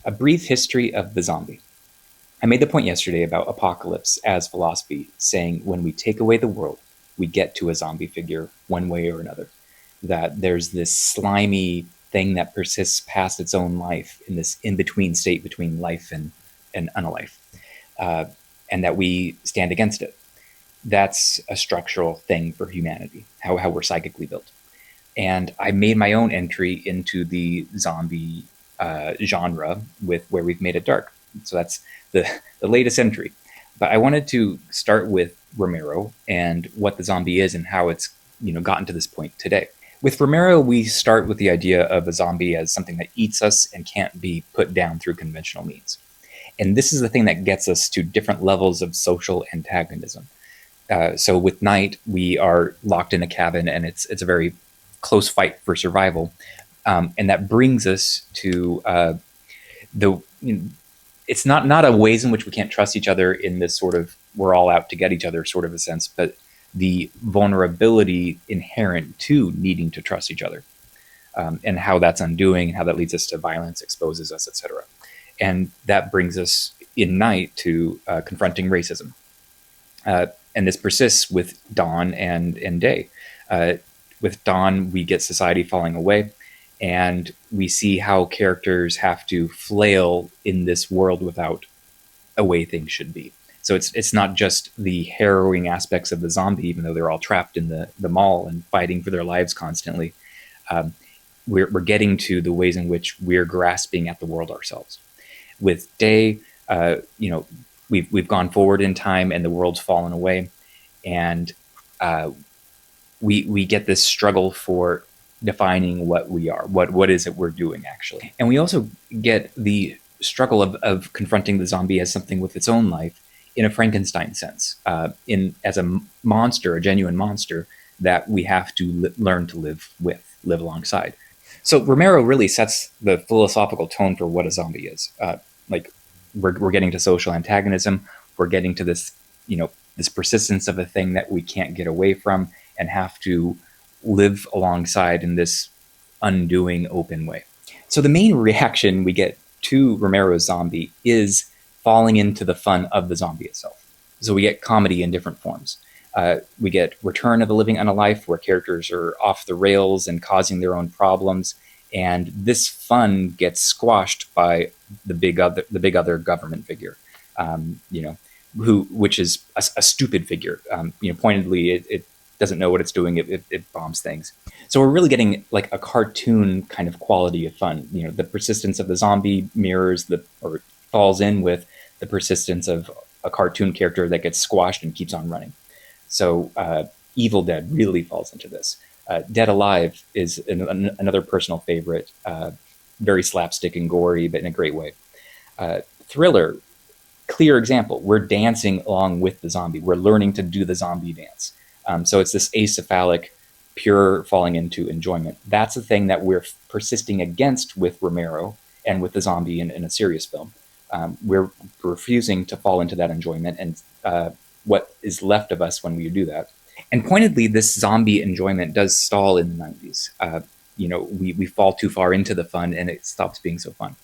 A brief history of the zombie. I made the point yesterday about apocalypse as philosophy, saying when we take away the world, we get to a zombie figure one way or another. That there's this slimy thing that persists past its own life in this in between state between life and unalive, uh, and that we stand against it. That's a structural thing for humanity, how we're psychically built. And I made my own entry into the zombie genre with where we've made it dark. So that's the latest entry. But I wanted to start with Romero and what the zombie is and how it's gotten to this point today. With Romero, we start with the idea of a zombie as something that eats us and can't be put down through conventional means. And this is the thing that gets us to different levels of social antagonism. So with Night, we are locked in a cabin, and it's a very close fight for survival, and that brings us to the. It's not a ways in which we can't trust each other in this sort of we're all out to get each other sort of a sense, but the vulnerability inherent to needing to trust each other, and how that's undoing, and how that leads us to violence, exposes us, etc. And that brings us in Night to confronting racism. And this persists with Dawn and Day. With Dawn, we get society falling away, and we see how characters have to flail in this world without a way things should be. So it's not just the harrowing aspects of the zombie, even though they're all trapped in the mall and fighting for their lives constantly. We're getting to the ways in which we're grasping at the world ourselves. With Day, we've gone forward in time and the world's fallen away, and we get this struggle for defining what we are, what is it we're doing actually, and we also get the struggle of confronting the zombie as something with its own life in a Frankenstein sense, in as a monster, a genuine monster that we have to learn to live alongside. So Romero really sets the philosophical tone for what a zombie is. Like we're getting to social antagonism. We're getting to this, this persistence of a thing that we can't get away from and have to live alongside in this undoing open way. So the main reaction we get to Romero's zombie is falling into the fun of the zombie itself. So we get comedy in different forms. We get Return of the Living Unalive, where characters are off the rails and causing their own problems, and this fun gets squashed by the big other government figure, which is a stupid figure. Pointedly, it doesn't know what it's doing. It bombs things. So we're really getting like a cartoon kind of quality of fun. The persistence of the zombie mirrors or falls in with the persistence of a cartoon character that gets squashed and keeps on running. So Evil Dead really falls into this. Dead Alive is another personal favorite, very slapstick and gory, but in a great way. Thriller, clear example. We're dancing along with the zombie. We're learning to do the zombie dance. So it's this acephalic, pure falling into enjoyment. That's the thing that we're persisting against with Romero and with the zombie in a serious film. We're refusing to fall into that enjoyment and what is left of us when we do that. And pointedly, this zombie enjoyment does stall in the 90s. We fall too far into the fun and it stops being so fun.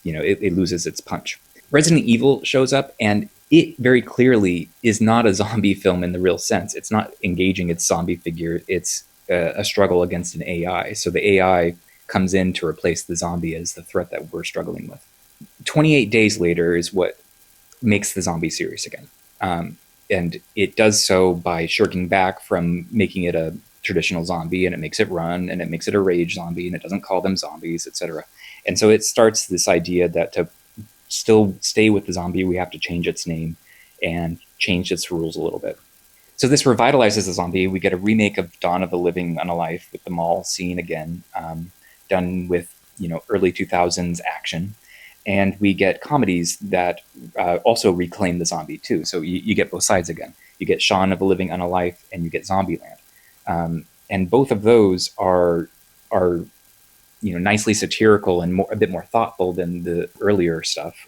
It loses its punch. Resident Evil shows up, and it very clearly is not a zombie film in the real sense. It's not engaging its zombie figure. It's a struggle against an AI. So the AI comes in to replace the zombie as the threat that we're struggling with. 28 Days Later is what makes the zombie serious again. And it does so by shirking back from making it a traditional zombie, and it makes it run, and it makes it a rage zombie, and it doesn't call them zombies, etc. And so it starts this idea that to still stay with the zombie, we have to change its name and change its rules a little bit. So this revitalizes the zombie. We get a remake of Dawn of the Living Unalive with the mall scene again, done with early 2000s action. And we get comedies that also reclaim the zombie too. So you get both sides again. You get Shaun of the Living Unalive and you get Zombieland. And both of those are nicely satirical and a bit more thoughtful than the earlier stuff.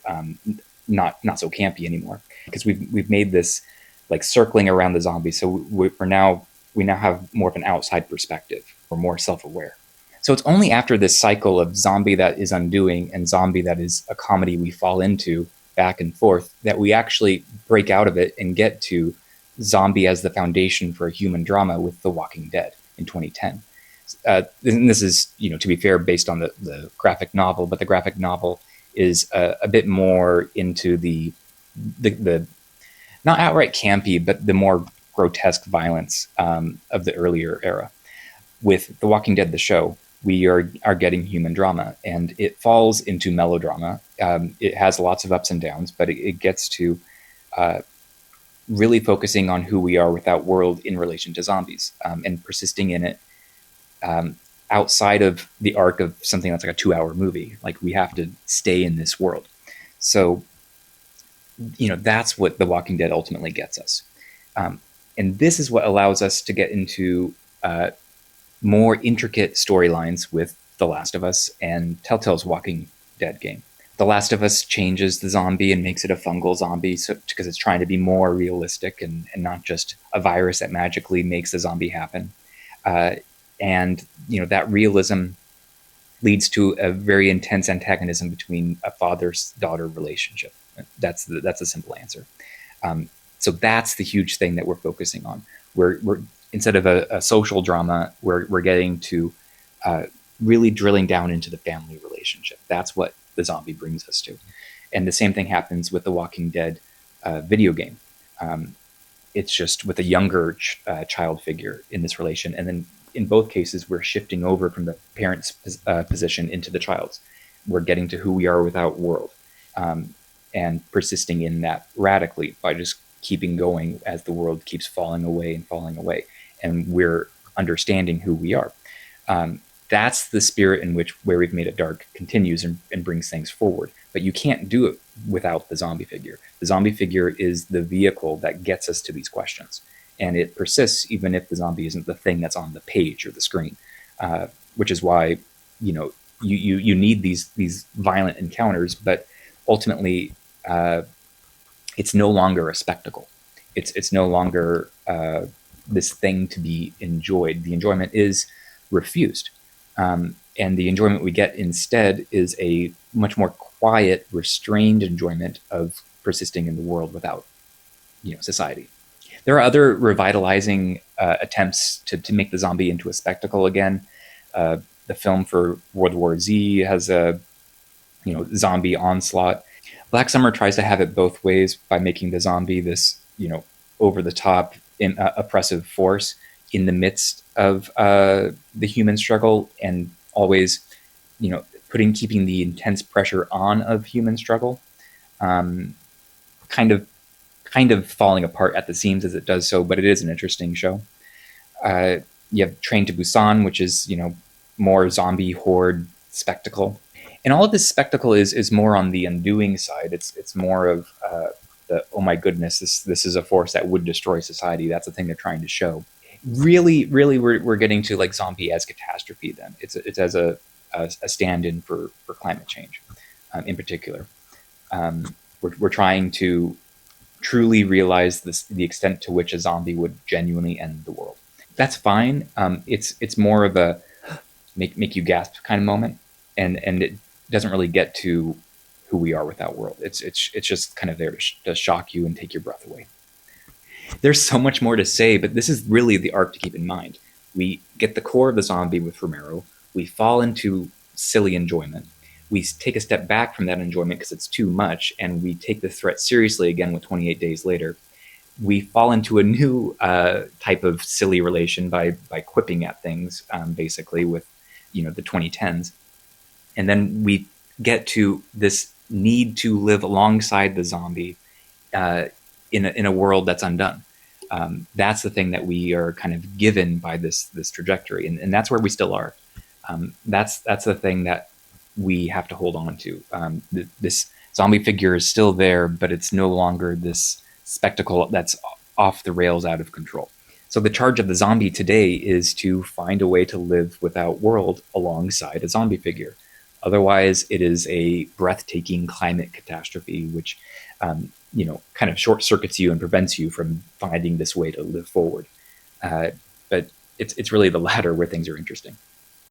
Not so campy anymore, because we've made this like circling around the zombie. So we now have more of an outside perspective. We're more self-aware. So So it's only after this cycle of zombie that is undoing and zombie that is a comedy we fall into back and forth that we actually break out of it and get to zombie as the foundation for a human drama with The Walking Dead in 2010. And this is, to be fair, based on the graphic novel, but the graphic novel is a bit more into the not outright campy, but the more grotesque violence of the earlier era. With The Walking Dead, the show, we are getting human drama, and it falls into melodrama. It has lots of ups and downs, but it gets to really focusing on who we are without world in relation to zombies, and persisting in it outside of the arc of something that's like a 2-hour movie. Like, we have to stay in this world. So, that's what The Walking Dead ultimately gets us. And this is what allows us to get into more intricate storylines with The Last of Us and Telltale's Walking Dead game. The Last of Us changes the zombie and makes it a fungal zombie because it's trying to be more realistic and not just a virus that magically makes the zombie happen. And that realism leads to a very intense antagonism between a father-daughter relationship. That's the simple answer. So that's the huge thing that we're focusing on. We're instead of a social drama, we're getting to really drilling down into the family relationship. That's what the zombie brings us to. And the same thing happens with the Walking Dead video game. It's just with a younger child figure in this relation. And then in both cases, we're shifting over from the parent's position into the child's. We're getting to who we are without world, and persisting in that radically by just keeping going as the world keeps falling away and falling away. And we're understanding who we are. That's the spirit in which Where We've Made It Dark continues and brings things forward. But you can't do it without the zombie figure. The zombie figure is the vehicle that gets us to these questions. And it persists even if the zombie isn't the thing that's on the page or the screen, which is why you need these violent encounters, but ultimately it's no longer a spectacle. It's no longer this thing to be enjoyed. The enjoyment is refused. And the enjoyment we get instead is a much more quiet, restrained enjoyment of persisting in the world without, society. There are other revitalizing attempts to make the zombie into a spectacle again. The film for World War Z has a, zombie onslaught. Black Summer tries to have it both ways by making the zombie this, over-the-top, oppressive force in the midst of the human struggle, and always, keeping the intense pressure on of human struggle, kind of falling apart at the seams as it does so. But it is an interesting show. You have Train to Busan, which is more zombie horde spectacle, and all of this spectacle is more on the undoing side. It's more of the, oh my goodness, this is a force that would destroy society. That's the thing they're trying to show. Really, we're getting to like zombie as catastrophe. Then it's as a stand-in for climate change, in particular. We're trying to truly realize the extent to which a zombie would genuinely end the world. That's fine. It's more of a make you gasp kind of moment, and it doesn't really get to who we are without world. It's just kind of there to shock you and take your breath away. There's so much more to say, but this is really the arc to keep in mind. We get the core of the zombie with Romero. We fall into silly enjoyment. We take a step back from that enjoyment because it's too much, and we take the threat seriously again with 28 Days Later. We fall into a new type of silly relation by quipping at things, basically, with the 2010s. And then we get to this need to live alongside the zombie in a world that's undone. That's the thing that we are kind of given by this trajectory, and that's where we still are. That's the thing that we have to hold on to. This zombie figure is still there, but it's no longer this spectacle that's off the rails, out of control. So the charge of the zombie today is to find a way to live without world alongside a zombie figure. Otherwise, it is a breathtaking climate catastrophe, which kind of short circuits you and prevents you from finding this way to live forward. But it's really the latter where things are interesting.